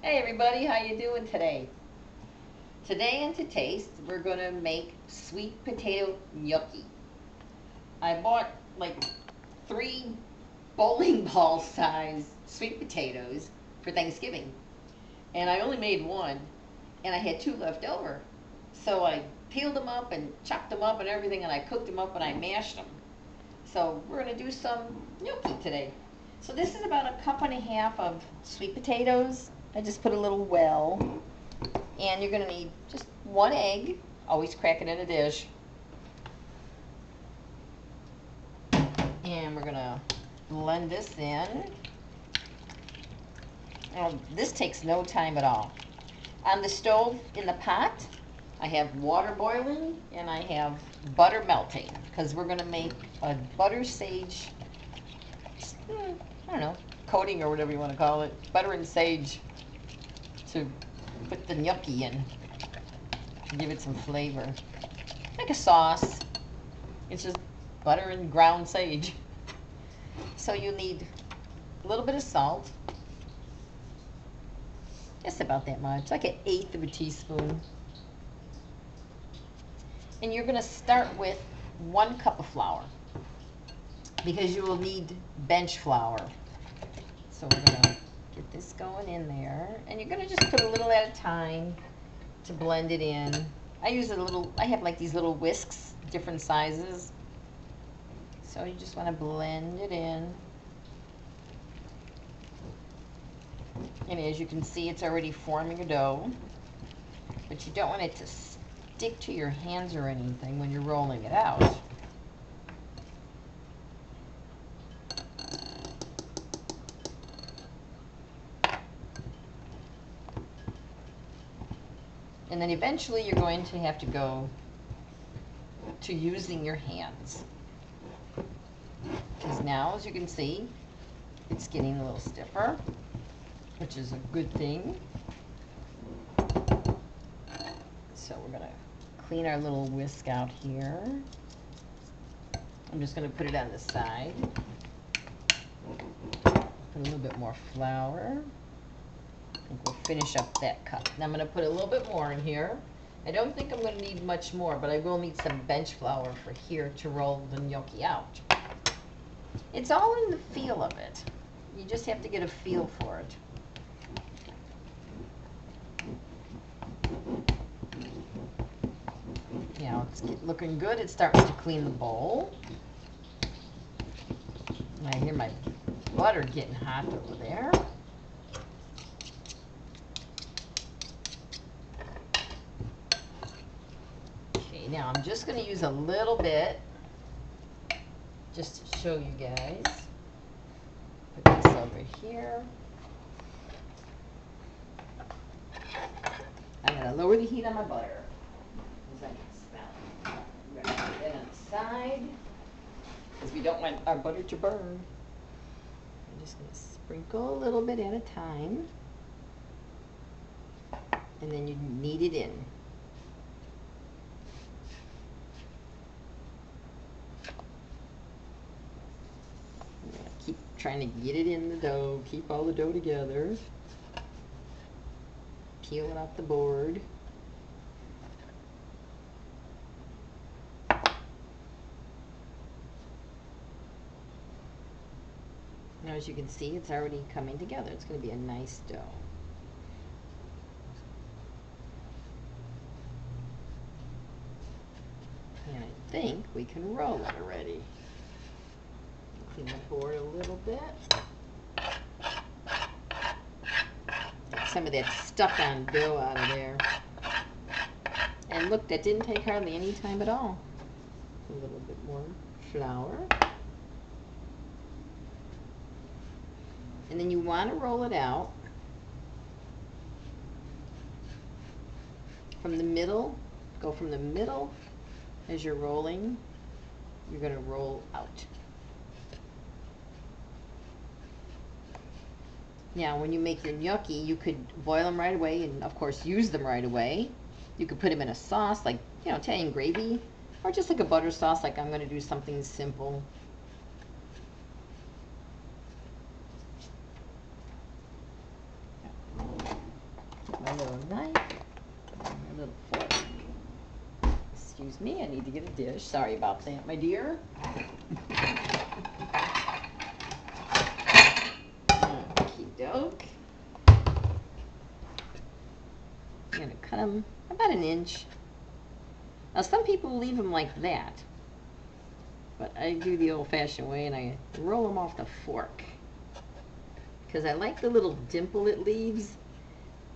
Hey everybody, how you doing today? Today and to taste, we're gonna make sweet potato gnocchi. I bought like 3 bowling ball size sweet potatoes for Thanksgiving. And I only made one, and I had 2 left over. So I peeled them up and chopped them up and everything, and I cooked them up and I mashed them. So we're gonna do some gnocchi today. So this is about 1.5 cups of sweet potatoes. I just put a little well, and you're gonna need just 1 egg. Always crack it in a dish. And we're gonna blend this in. This takes no time at all. On the stove in the pot, I have water boiling and I have butter melting because we're gonna make a butter sage, I don't know, coating or whatever you want to call it. Butter and sage to put the gnocchi in to give it some flavor. Like a sauce. It's just butter and ground sage. So you need a little bit of salt. Just about that much, like 1/8 of a teaspoon. And you're gonna start with 1 cup of flour because you will need bench flour. So we're gonna get this going in there, and you're gonna just put a little at a time to blend it in. I have like these little whisks, different sizes. So you just wanna blend it in. And as you can see, it's already forming a dough, but you don't want it to stick to your hands or anything when you're rolling it out. And then eventually you're going to have to go to using your hands. Because now, as you can see, it's getting a little stiffer, which is a good thing. So we're gonna clean our little whisk out here. I'm just gonna put it on the side. Put a little bit more flour. I think we'll finish up that cup. Now I'm gonna put a little bit more in here. I don't think I'm gonna need much more, but I will need some bench flour for here to roll the gnocchi out. It's all in the feel of it. You just have to get a feel for it. Now it's looking good. It starts to clean the bowl. I hear my butter getting hot over there. Okay, now I'm just going to use a little bit just to show you guys. Put this over here. I'm going to lower the heat on my butter. We're going to put it on the side because we don't want our butter to burn. I'm just going to sprinkle a little bit at a time, and then you knead it in. Keep trying to get it in the dough, keep all the dough together. Peel it off the board. Now, as you can see, it's already coming together. It's going to be a nice dough. And I think we can roll it already. Clean the board a little bit. Get some of that stuck-on dough out of there. And look, that didn't take hardly any time at all. A little bit more flour. And then you want to roll it out from the middle. Go from the middle as you're rolling. You're going to roll out. Now, when you make your gnocchi, you could boil them right away and, of course, use them right away. You could put them in a sauce like, Italian gravy, or just like a butter sauce, like I'm going to do something simple. my little knife, my little fork. Excuse me, I need to get a dish. Sorry about that, my dear. Okey-doke. I'm going to cut them about an inch. Now, some people leave them like that, but I do the old-fashioned way, and I roll them off the fork because I like the little dimple it leaves.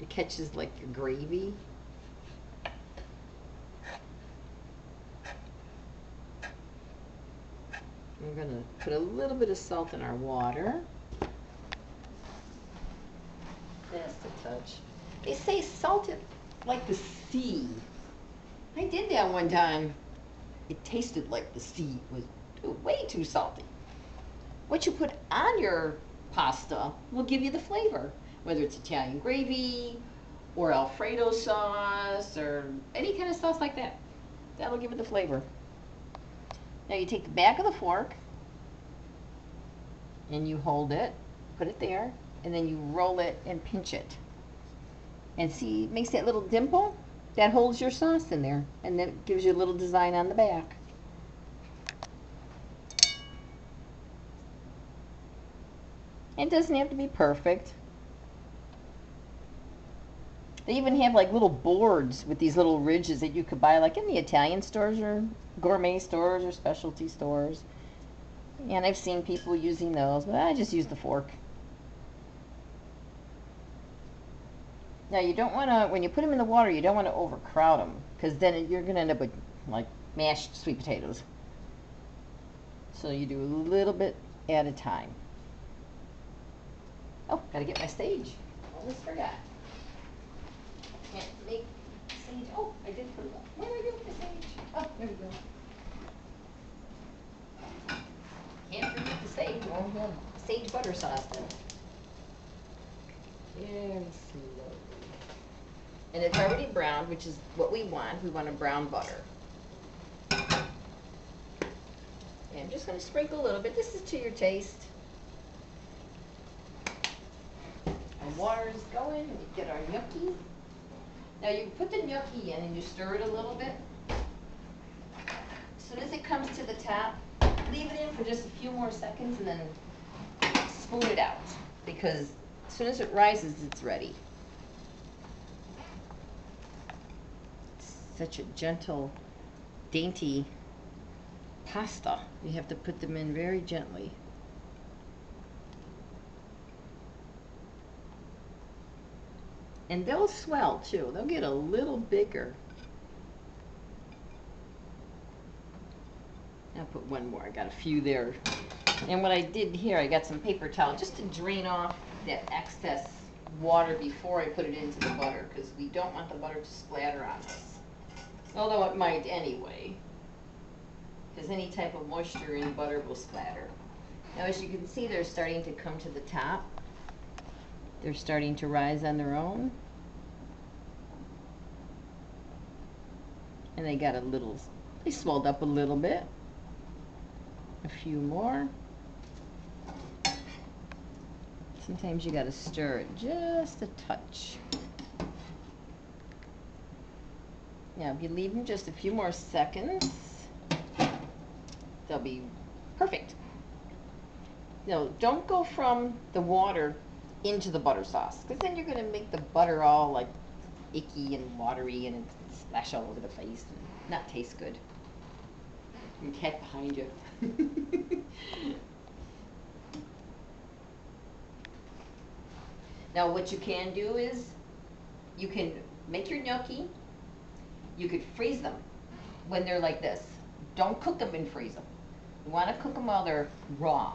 It catches like your gravy. We're going to put a little bit of salt in our water. Just a touch. They say salt it like the sea. I did that one time. It tasted like the sea. It was way too salty. What you put on your pasta will give you the flavor, whether it's Italian gravy or Alfredo sauce or any kind of sauce like that. That'll give it the flavor. Now you take the back of the fork and you hold it, put it there, and then you roll it and pinch it. And see, it makes that little dimple that holds your sauce in there, and then it gives you a little design on the back. It doesn't have to be perfect. They even have like little boards with these little ridges that you could buy like in the Italian stores or gourmet stores or specialty stores. And I've seen people using those, but I just use the fork. Now you don't want to, when you put them in the water, you don't want to overcrowd them, because then you're going to end up with like mashed sweet potatoes. So you do a little bit at a time. Oh, gotta get my sage. Almost forgot. Can't make sage. Oh, I did put it up. Where did I go with the sage? Oh, there we go. Can't forget the sage. We'll have sage butter sauce then. Very slowly. And it's already browned, which is what we want. We want a brown butter. And I'm just going to sprinkle a little bit. This is to your taste. Our water is going. We get our gnocchi. Now you put the gnocchi in and you stir it a little bit. As soon as it comes to the top, leave it in for just a few more seconds and then spoon it out, because as soon as it rises, it's ready. It's such a gentle, dainty pasta. You have to put them in very gently. And they'll swell too. They'll get a little bigger. I'll put one more. I got a few there. And what I did here, I got some paper towel just to drain off that excess water before I put it into the butter, because we don't want the butter to splatter on us. Although it might anyway, because any type of moisture in butter will splatter. Now as you can see, they're starting to come to the top. They're starting to rise on their own. And they got a little, they swelled up a little bit. A few more. Sometimes you got to stir it just a touch. Now if you leave them just a few more seconds, they'll be perfect. Now don't go from the water into the butter sauce, because then you're going to make the butter all like icky and watery and it's splash all over the place and not taste good. And cat behind you. Now what you can do is you can make your gnocchi. You could freeze them when they're like this. Don't cook them and freeze them. You want to cook them while they're raw.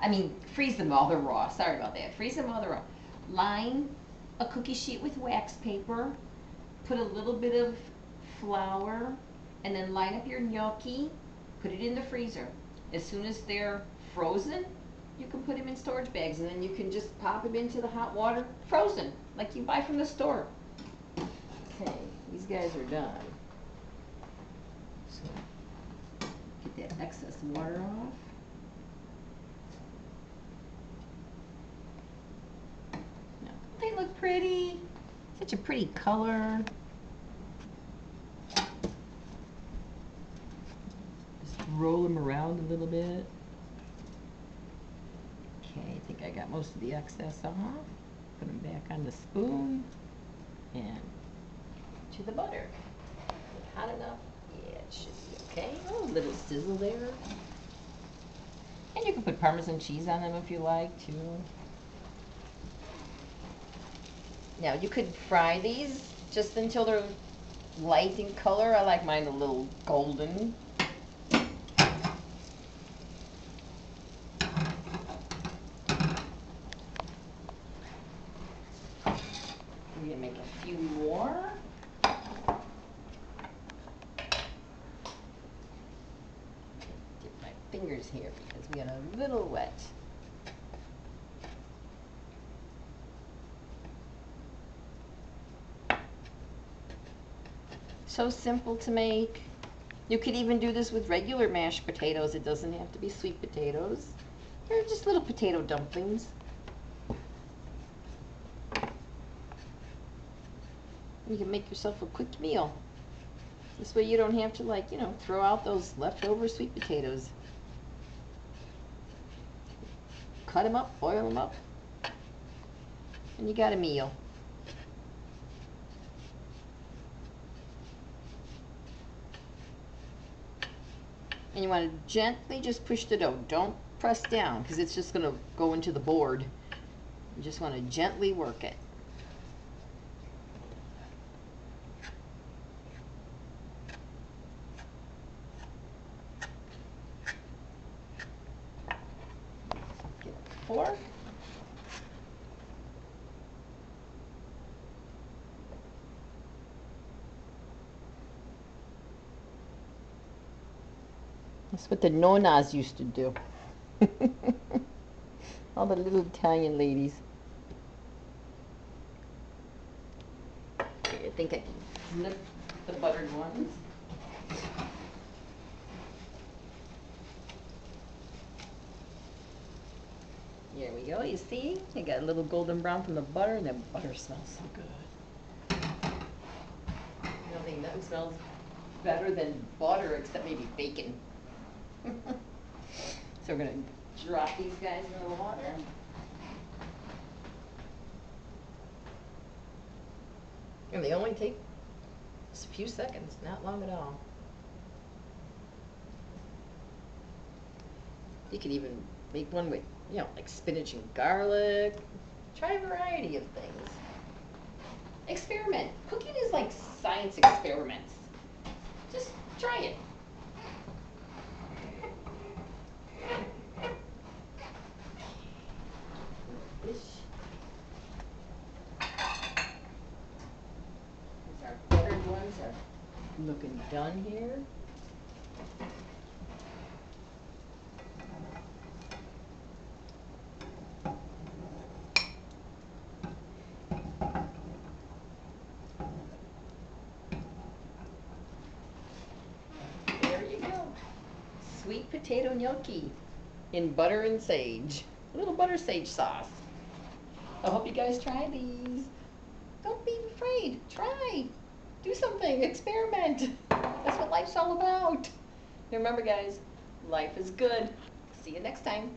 I mean, freeze them while they're raw. Sorry about that. Freeze them while they're raw. Line a cookie sheet with wax paper. Put a little bit of flour, and then line up your gnocchi. Put it in the freezer. As soon as they're frozen, you can put them in storage bags, and then you can just pop them into the hot water, frozen, like you buy from the store. Okay, these guys are done. So get that excess water off. They look pretty. Such a pretty color. Just roll them around a little bit. Okay, I think I got most of the excess off. Put them back on the spoon and to the butter. Hot enough? Yeah, it should be okay. Oh, a little sizzle there. And you can put Parmesan cheese on them if you like too. Now you could fry these just until they're light in color. I like mine a little golden. We're gonna make a few more. Dip my fingers here because we got a little wet. So simple to make. You could even do this with regular mashed potatoes. It doesn't have to be sweet potatoes. They're just little potato dumplings. You can make yourself a quick meal. This way you don't have to, like, you know, throw out those leftover sweet potatoes. Cut them up, boil them up, and you got a meal. And you want to gently just push the dough. Don't press down because it's just going to go into the board. You just want to gently work it. Get a fork. That's what the nonas used to do. All the little Italian ladies. Okay, I think I can flip the buttered ones. Here we go. You see? I got a little golden brown from the butter, and the butter smells so good. Nothing smells better than butter except maybe bacon. So we're going to drop these guys in the water. And they only take just a few seconds, not long at all. You could even make one with, you know, like spinach and garlic. Try a variety of things. Experiment. Cooking is like science experiments. Just try it. Our buttered ones are looking done here. There you go. Sweet potato gnocchi in butter and sage. A little butter sage sauce. I hope you guys try these. Don't be afraid. Try. Do something. Experiment. That's what life's all about. And remember, guys, life is good. See you next time.